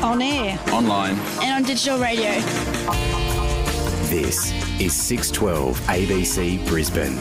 On air. Online. And on digital radio. This is 612 ABC Brisbane.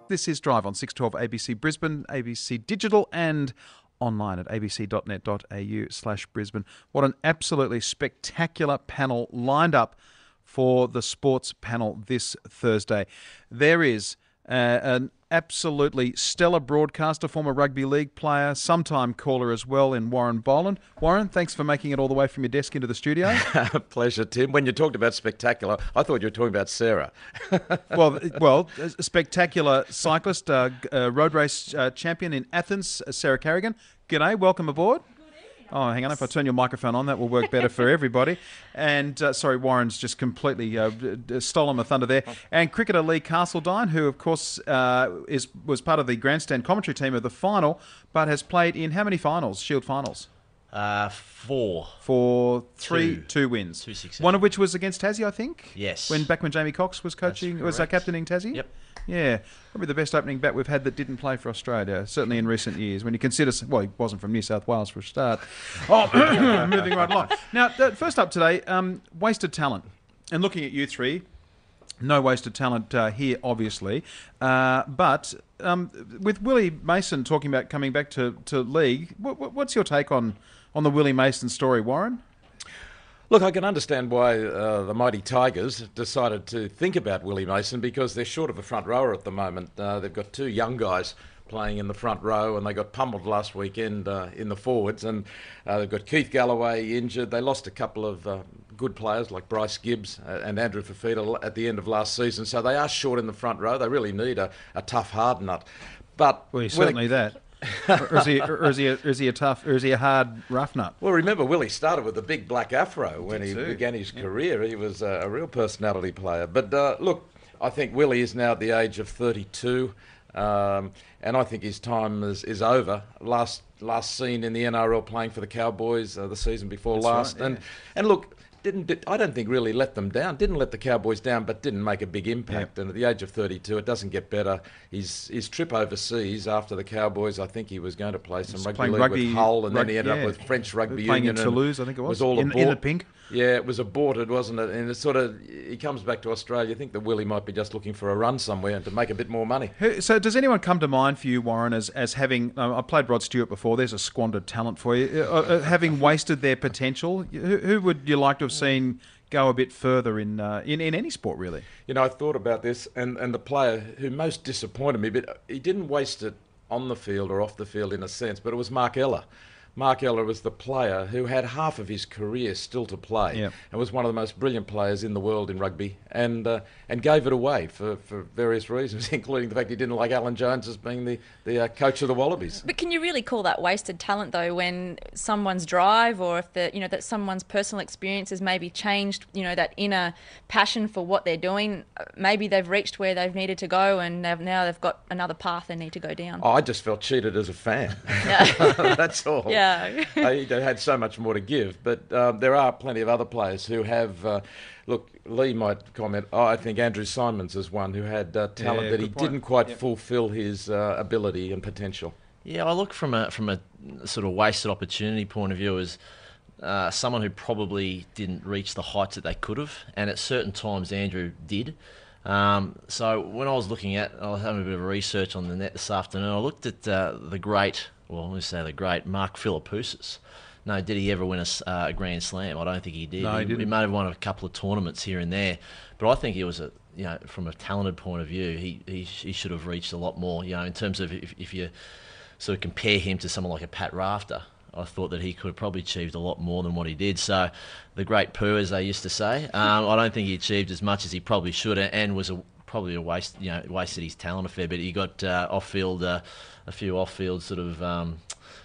This is Drive on 612 ABC Brisbane, ABC Digital and online at abc.net.au/Brisbane. What an absolutely spectacular panel lined up for the sports panel this Thursday. There is an absolutely stellar broadcaster, former rugby league player, sometime caller as well in Warren Boland. Warren, thanks for making it all the way from your desk into the studio. Pleasure, Tim. When you talked about spectacular, I thought you were talking about Sarah. well, a spectacular cyclist, road race champion in Athens, Sara Carrigan. G'day, welcome aboard. Oh, hang on. If I turn your microphone on, that will work better for everybody. And, sorry, Warren's just completely stolen my thunder there. And cricketer Lee Carseldine, who, of course, was part of the grandstand commentary team of the final, but has played in how many finals, Shield finals? 4. For two wins. 2 successes. One of which was against Tassie, I think? Yes. When Jamie Cox was coaching, was captaining Tassie? Yep. Yeah, probably the best opening bat we've had that didn't play for Australia, certainly in recent years. When you consider, well, he wasn't from New South Wales for a start. Oh, moving right along. Now, first up today, wasted talent. And looking at you three, no wasted talent here, obviously. But with Willie Mason talking about coming back to league, what's your take on the Willie Mason story, Warren? Look, I can understand why the mighty Tigers decided to think about Willie Mason because they're short of a front rower at the moment. They've got two young guys playing in the front row and they got pummeled last weekend in the forwards, and they've got Keith Galloway injured. They lost a couple of good players like Bryce Gibbs and Andrew Fafita at the end of last season, so they are short in the front row. They really need a tough hard nut. But well, certainly that. or is he a hard rough nut? Well, remember, Willie started with a big black afro when he began his career. He was a real personality player. But look, I think Willie is now at the age of 32, and I think his time is over. Last seen in the NRL playing for the Cowboys the season before last, right, yeah. and look. I don't think really let them down. Didn't let the Cowboys down, but didn't make a big impact. Yeah. And at the age of 32, it doesn't get better. His trip overseas after the Cowboys, I think he was going to play some rugby league with Hull, and then he ended up with French Rugby playing Union. Playing in Toulouse, I think it was. All in the pink. Yeah, it was aborted, wasn't it? And it's sort of, he comes back to Australia. I think that Willie might be just looking for a run somewhere and to make a bit more money. So does anyone come to mind for you, Warren, as having, I played Rod Stewart before, there's a squandered talent for you, having wasted their potential? Who would you like to have seen go a bit further in any sport, really? You know, I thought about this, and the player who most disappointed me, but he didn't waste it on the field or off the field in a sense, but it was Mark Ella. Mark Ella was the player who had half of his career still to play, and was one of the most brilliant players in the world in rugby, and gave it away for various reasons, including the fact he didn't like Alan Jones as being the coach of the Wallabies. But can you really call that wasted talent, though, when someone's drive or if that someone's personal experiences maybe changed, that inner passion for what they're doing? Maybe they've reached where they've needed to go, and now they've got another path they need to go down. Oh, I just felt cheated as a fan. Yeah. That's all. Yeah. He had so much more to give, but there are plenty of other players who have. Look, Lee might comment. I think Andrew Simons is one who had talent that he didn't quite fulfil his ability and potential. Yeah, I look from a sort of wasted opportunity point of view as someone who probably didn't reach the heights that they could have, and at certain times Andrew did. So when I was having a bit of research on the net this afternoon, I looked at the great Mark Philippoussis. No, did he ever win a Grand Slam? I don't think he did. No, he didn't. He may have won a couple of tournaments here and there, but I think he was from a talented point of view, he should have reached a lot more. In terms of if you sort of compare him to someone like a Pat Rafter, I thought that he could have probably achieved a lot more than what he did. So the great Pooh, as they used to say, I don't think he achieved as much as he probably should, and was probably a waste. Wasted his talent a fair bit. He got a few off-field sort of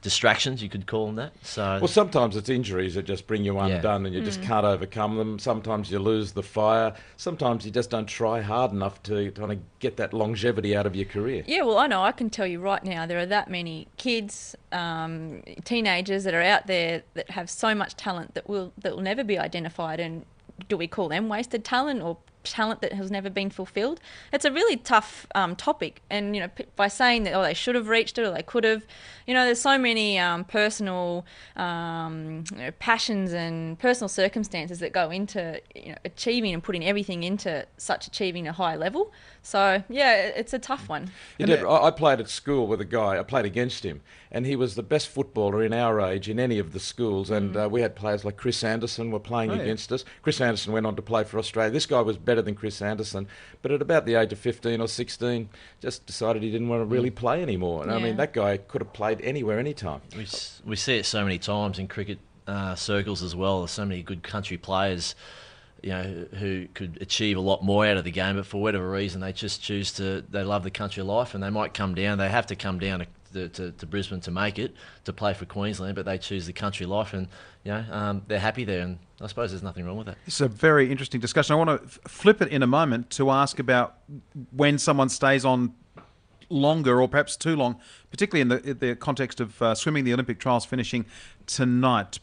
distractions, you could call them that. So, well, sometimes it's injuries that just bring you undone and you just can't overcome them. Sometimes you lose the fire. Sometimes you just don't try hard enough to kind of get that longevity out of your career. Yeah, well, I know. I can tell you right now, there are that many kids, teenagers that are out there that have so much talent that will never be identified. And do we call them wasted talent, or talent that has never been fulfilled. It's a really tough topic, and by saying that they should have reached it or they could have, there's so many personal passions and personal circumstances that go into achieving and putting everything into such achieving a high level. So yeah, it's a tough one. I played at school with a guy. I played against him, and he was the best footballer in our age in any of the schools. And we had players like Chris Anderson were playing against us. Chris Anderson went on to play for Australia. This guy was better than Chris Anderson, but at about the age of 15 or 16, just decided he didn't want to really play anymore. And I mean, that guy could have played anywhere, anytime. We see it so many times in cricket circles as well. There's so many good country players, who could achieve a lot more out of the game, but for whatever reason they just choose to. They love the country life, and they might come down. They have to come down to Brisbane to make it, to play for Queensland, but they choose the country life, and they're happy there. And I suppose there's nothing wrong with that. It's a very interesting discussion. I want to flip it in a moment to ask about when someone stays on longer or perhaps too long, particularly in the context of swimming, the Olympic trials finishing tonight.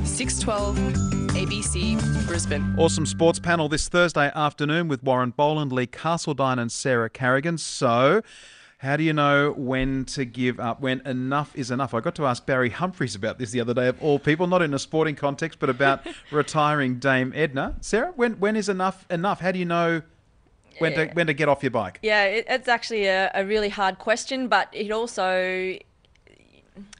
6:12 ABC Brisbane. Awesome sports panel this Thursday afternoon with Warren Boland, Lee Carseldine and Sara Carrigan. So, how do you know when to give up, when enough is enough? I got to ask Barry Humphries about this the other day, of all people, not in a sporting context, but about retiring Dame Edna. Sarah, when is enough enough? How do you know when to get off your bike? Yeah, it's actually a really hard question, but it also,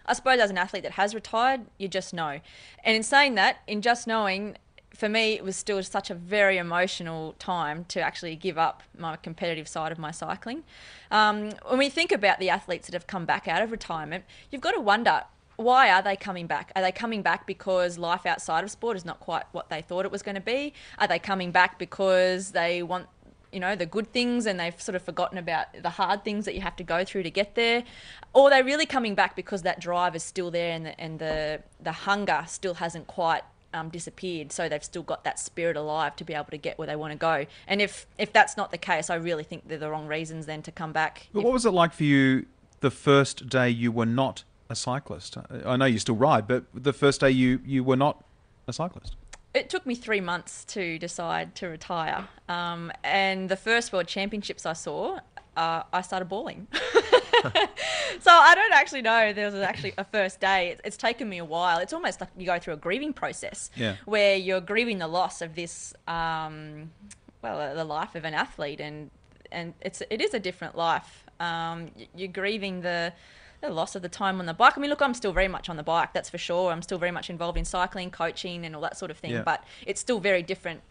I suppose as an athlete that has retired, you just know. And in saying that, in just knowing, for me, it was still such a very emotional time to actually give up my competitive side of my cycling. When we think about the athletes that have come back out of retirement, you've got to wonder, why are they coming back? Are they coming back because life outside of sport is not quite what they thought it was going to be? Are they coming back because they want the good things and they've sort of forgotten about the hard things that you have to go through to get there? Or are they really coming back because that drive is still there and the hunger still hasn't quite disappeared, so they've still got that spirit alive to be able to get where they want to go? And if that's not the case, I really think they're the wrong reasons then to come back. But what was it like for you the first day you were not a cyclist? I know you still ride, but the first day you were not a cyclist. It took me 3 months to decide to retire. And the first World Championships I saw, I started bawling. So I don't actually know there was actually a first day. It's taken me a while. It's almost like you go through a grieving process where you're grieving the loss of this, the life of an athlete. And it is a different life. You're grieving the loss of the time on the bike. I mean, look, I'm still very much on the bike, that's for sure. I'm still very much involved in cycling, coaching and all that sort of thing, but it's still very different.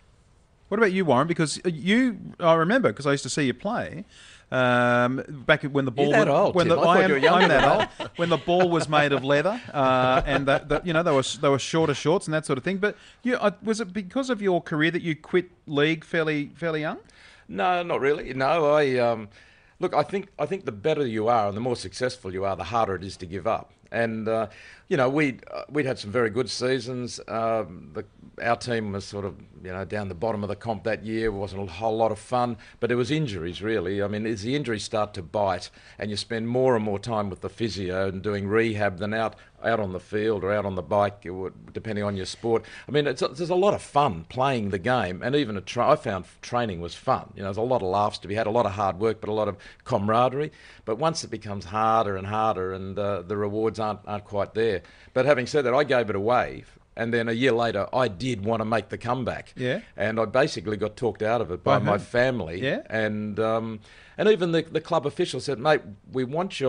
What about you, Warren? Because I remember, because I used to see you play back when the ball. You're that old, Tim. I'm that old. When the ball was made of leather, and they were shorter shorts and that sort of thing. But was it because of your career that you quit league fairly young? No, not really. No, look, I think the better you are and the more successful you are, the harder it is to give up. And we'd had some very good seasons. Our team was sort of down the bottom of the comp that year. It wasn't a whole lot of fun, but it was injuries really. I mean, as the injuries start to bite, and you spend more and more time with the physio and doing rehab than out on the field or out on the bike, depending on your sport. I mean, there's a lot of fun playing the game, and even I found training was fun. There's a lot of laughs to be had, a lot of hard work, but a lot of camaraderie. But once it becomes harder and harder, and the rewards aren't quite there. But having said that, I gave it away. And then a year later, I did want to make the comeback. Yeah. And I basically got talked out of it by my family. Yeah. And even the club officials said, mate, we want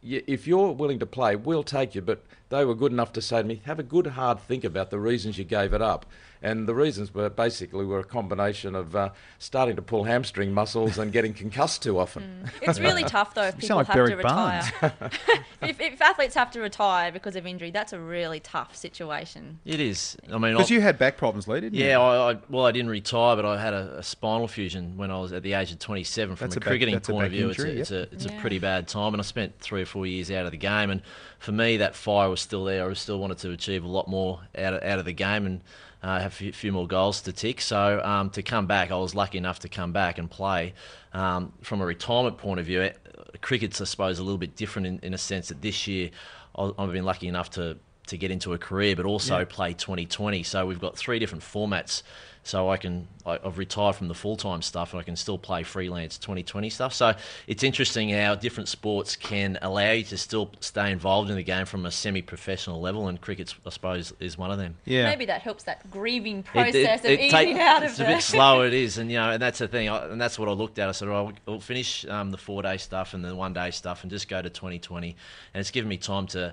if you're willing to play, we'll take you. But they were good enough to say to me, have a good hard think about the reasons you gave it up. And the reasons were a combination of starting to pull hamstring muscles and getting concussed too often. It's really tough though if people have to retire. if athletes have to retire because of injury, that's a really tough situation. It is. I mean, because you had back problems, Lee, didn't you? Yeah, I didn't retire, but I had a spinal fusion when I was at the age of 27. From a cricketing point of view, it's a pretty bad time, and I spent 3 or 4 years out of the game. And for me, that fire was still there. I still wanted to achieve a lot more out of the game and have a few more goals to tick. So to come back, I was lucky enough to come back and play. From a retirement point of view, cricket's, I suppose, a little bit different in a sense that this year I've been lucky enough to get into a career, but also play 2020. So we've got 3 different formats so I've retired from the full-time stuff and I can still play freelance 2020 stuff. So it's interesting how different sports can allow you to still stay involved in the game from a semi-professional level, and cricket, I suppose, is one of them. Yeah. Maybe that helps that grieving process of eating out of it's a bit slower, it is, and and that's the thing, and that's what I looked at. I said, I'll finish the 4-day stuff and the 1-day stuff and just go to 2020, and it's given me time to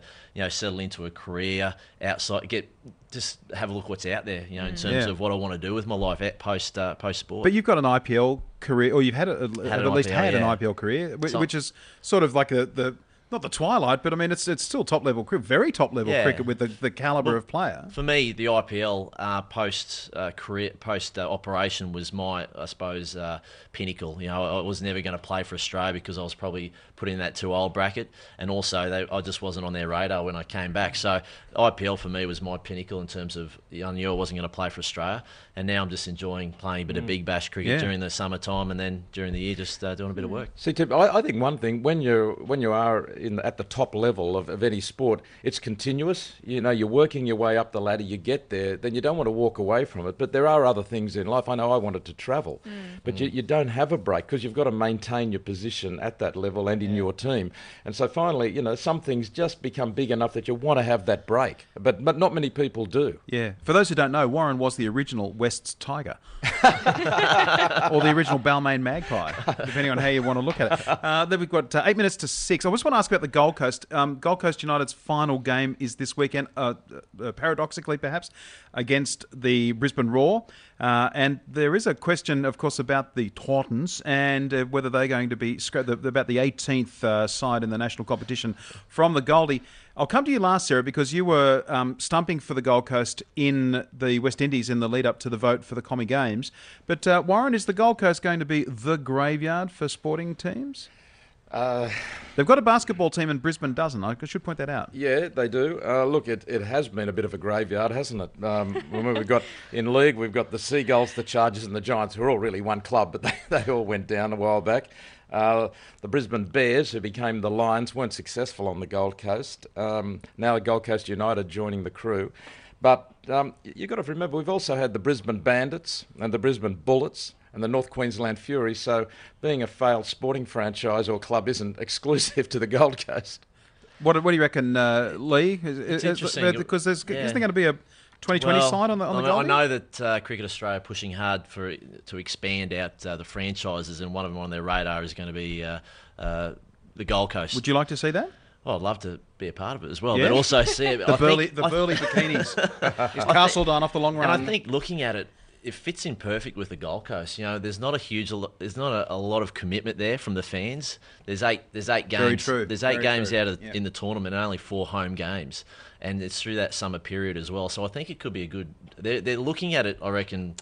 settle into a career outside, just have a look what's out there, in terms of what I want to do with my life post sport. But you've got an IPL career, or you've at least had an IPL career, which is sort of like the not the twilight, but I mean it's still top level cricket, very top level cricket with the calibre of player. For me, the IPL post career, post operation was my, I suppose, pinnacle. I was never going to play for Australia because I was probably put in that too old bracket, and also I just wasn't on their radar when I came back. So IPL for me was my pinnacle in terms of I knew I wasn't going to play for Australia, and now I'm just enjoying playing a bit of big bash cricket during the summertime, and then during the year just doing a bit of work. See, Tim, I think one thing when you are at the top level of any sport, it's continuous. You're working your way up the ladder, you get there, then you don't want to walk away from it. But there are other things in life. I know I wanted to travel, but you don't have a break because you've got to maintain your position at that level and in your team. And so finally, some things just become big enough that you want to have that break. But not many people do. Yeah. For those who don't know, Warren was the original West's Tiger. Or the original Balmain Magpie, depending on how you want to look at it. Then we've got 8 minutes to 6. I just want to ask about the Gold Coast. Gold Coast United's final game is this weekend, paradoxically perhaps, against the Brisbane Roar. And there is a question, of course, about the Titans and whether they're going to be about the 18th side in the national competition from the Goldie. I'll come to you last, Sarah, because you were stumping for the Gold Coast in the West Indies in the lead-up to the vote for the Commie Games. But, Warren, is the Gold Coast going to be the graveyard for sporting teams? They've got a basketball team and Brisbane doesn't. I should point that out. Yeah, they do. Look, it has been a bit of a graveyard, hasn't it? We've got in league, we've got the Seagulls, the Chargers and the Giants, who are all really one club, but they all went down a while back. The Brisbane Bears, who became the Lions, weren't successful on the Gold Coast. Now Gold Coast United joining the crew. But you've got to remember, we've also had the Brisbane Bandits and the Brisbane Bullets and the North Queensland Fury. So being a failed sporting franchise or club isn't exclusive to the Gold Coast. What do you reckon, Lee? It's interesting. Because isn't there going to be a 2020 side on the Goldie? I know that Cricket Australia are pushing hard to expand out the franchises, and one of them on their radar is going to be the Gold Coast. Would you like to see that? Oh, I'd love to be a part of it as well, but also see it. the burly bikinis. Is Carseldine off the long run? And I think looking at it, it fits in perfect with the Gold Coast. There's not a lot of commitment there from the fans. There's eight games. Very true. There's eight games out in the tournament, and only 4 home games, and it's through that summer period as well. So I think it could be a good. They're looking at it, I reckon,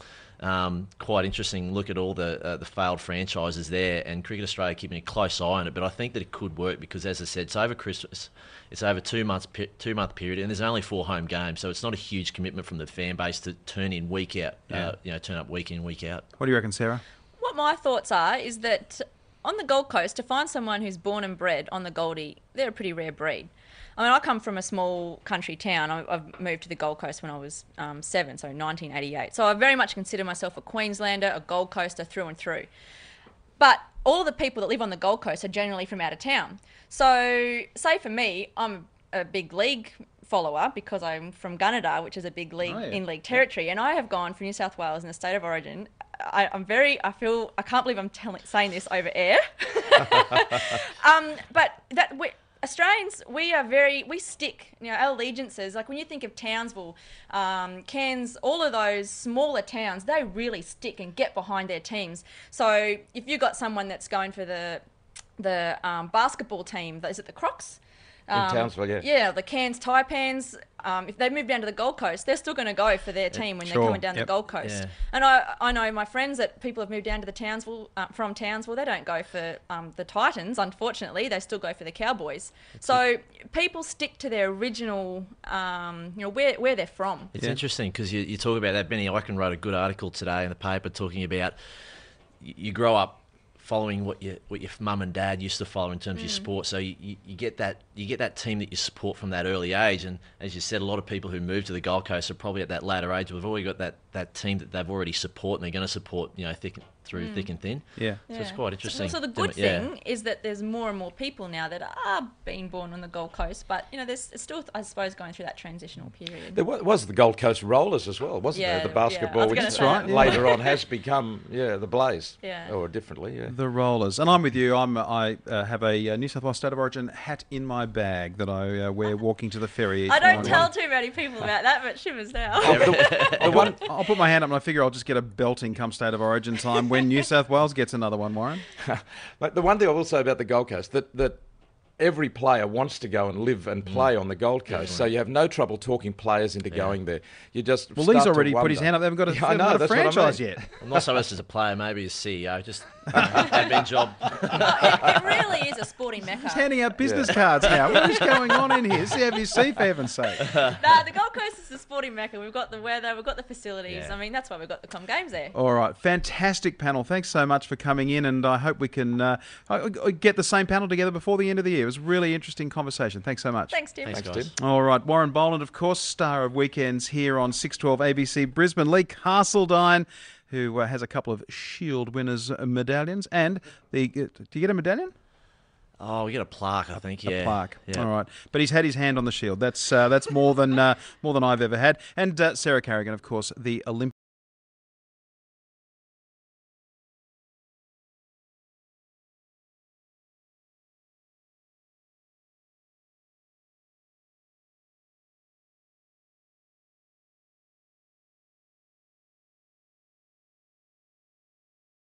quite interesting. Look at all the failed franchises there, and Cricket Australia keeping a close eye on it. But I think that it could work because, as I said, it's over Christmas. It's over 2 month period, and there's only 4 home games, so it's not a huge commitment from the fan base to turn in week out. Turn up week in, week out. What do you reckon, Sarah? What my thoughts are is that on the Gold Coast, to find someone who's born and bred on the Goldie, they're a pretty rare breed. I mean, I come from a small country town. I've moved to the Gold Coast when I was 7, so 1988. So I very much consider myself a Queenslander, a Gold Coaster through and through. But all the people that live on the Gold Coast are generally from out of town. So, say for me, I'm a big league follower because I'm from Gunnedah, which is a big league in league territory, and I have gone for New South Wales in the state of origin. I can't believe I'm saying this over air. But Australians, we stick, our allegiances, like when you think of Townsville, Cairns, all of those smaller towns, they really stick and get behind their teams. So if you've got someone that's going for the basketball team, is it the Crocs? In Townsville, yeah. Yeah, the Cairns Taipans, if they move down to the Gold Coast, they're still going to go for their team when they're coming down the Gold Coast. Yeah. And I know my friends that people have moved down to the Townsville, from Townsville, they don't go for the Titans, unfortunately. They still go for the Cowboys. So people stick to their original, where they're from. It's interesting because you talk about that. Benny Eichen wrote a good article today in the paper talking about you grow up following what your mum and dad used to follow in terms of your sport, so you get that team that you support from that early age. And as you said, a lot of people who move to the Gold Coast are probably at that later age. We've already got that that team that they've already support and they're going to support, through thick and thin. Yeah. So it's quite interesting. So the good thing is that there's more and more people now that are being born on the Gold Coast, but there's still, I suppose, going through that transitional period. There was the Gold Coast Rollers as well, wasn't there? The basketball, which later on has become the Blaze, or differently. Yeah. The Rollers, and I'm with you. I have a New South Wales State of Origin hat in my bag that I wear walking to the ferry. I don't tell too many people about that, but shivers now. I'll put my hand up and I figure I'll just get a belting come State of Origin time when New South Wales gets another one, Warren. But the one thing I will say about the Gold Coast, that every player wants to go and live and play on the Gold Coast, so you have no trouble talking players into going there. You just Lee's already put his hand up. They haven't got a franchise yet. I'm not so much as a player, maybe as CEO. Just admin job. It really is a sporting mecca. He's handing out business cards now. What is going on in here? CFC, for heaven's sake. The Gold Coast is the sporting mecca. We've got the weather, we've got the facilities. Yeah. I mean, that's why we've got the Com Games there. All right, fantastic panel. Thanks so much for coming in, and I hope we can get the same panel together before the end of the year. It was a really interesting conversation. Thanks so much. Thanks, Tim. Thanks, guys. All right, Warren Boland, of course, star of Weekends here on 612 ABC Brisbane. Lee Carseldine, who has a couple of Shield winners' medallions, and do you get a medallion? Oh, we get a plaque, I think. A plaque. Yeah. All right, but he's had his hand on the shield. That's more than I've ever had. And Sara Carrigan, of course, the Olympic